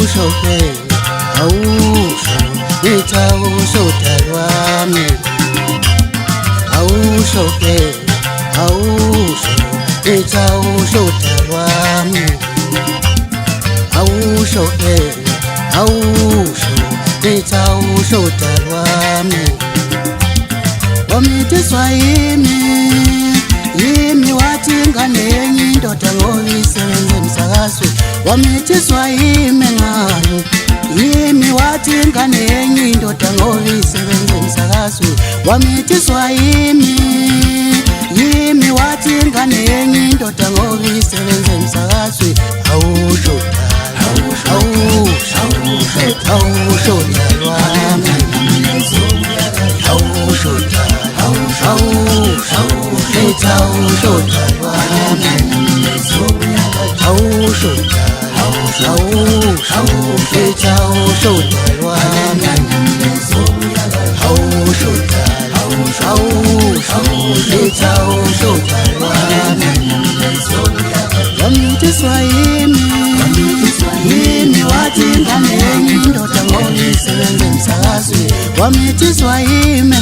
awusho-ke awusho ngithi awusho dalwami awusho-ke awusho ngithi awusho dalwami awusho-ke awusho ngithi awusho dalwami wamithiswa yimi wathi ingane yenye indoda ngoba isebenza emsakazweni wamithiswa yimi ngayo yimi wathi ingane yenye indoda ngoba isebenza emsakazweni wamithiswa yimi wathi ingane yenye indoda ngoba isebenza emsakazweni awusho awusho dalwami awusho ngithi awusho dalwami awusho ngithi awusho dalwami awusho ngithi awusho dalwami wamithiswa yimi wathi ingane yenye indoda ngoba isebenza emsakazweni wamithiswa yimi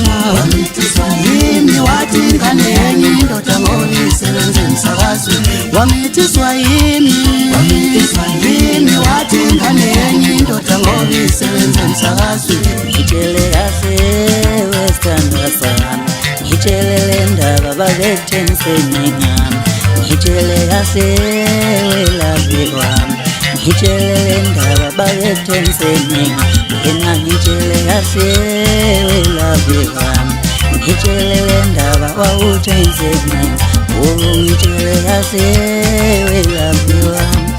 wathi ingane yenye indoda ngoba isebenza emsakazweni wamithiswa yimi wathi ingane yenye indoda ngoba isebenza emsakazweni ngitshele kahle wesithandwa sami ngitshele le ndaba bakethengiseni ngami ngitshele kahle welazi wami ngitshele le ndaba bakethengiseni wena ngitshele kahle welazi wami ngitshele le ndaba wawuthengiseni ngitshele kahle welazi wami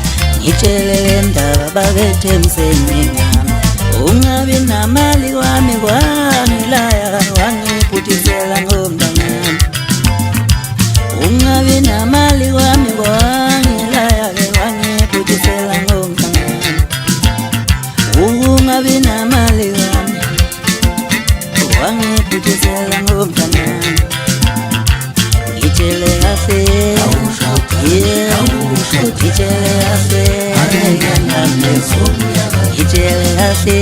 ngitshele le ndaba bakethengiseni ngami ungabi namali wami kwangilaya wangiphuthisela ngomntanyami ungabi namali wami kwangilaya wangiphuthisela ngomntanyami ungabi namali wami wangiphuthisela ngomntanyami ngitshele kahle ngitshele kahle ngitshele kahle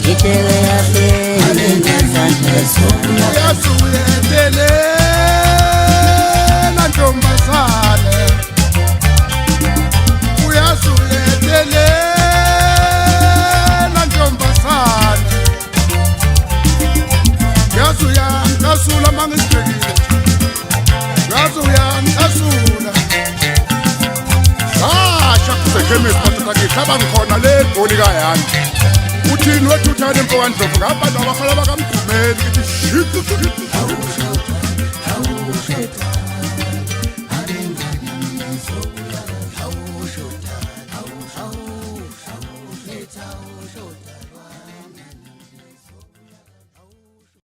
ngitshele kahle uyasuyetelela ntombazane uyasuyetelela ntombazane uyasuyankasula mangisibhekile uyasuyankasula sasha kusekhemisi bathathakihlaba ngikhona le goli kayani uthini wethuthane empowandlovu ngabantu abahlala bakamgumeli kithi shit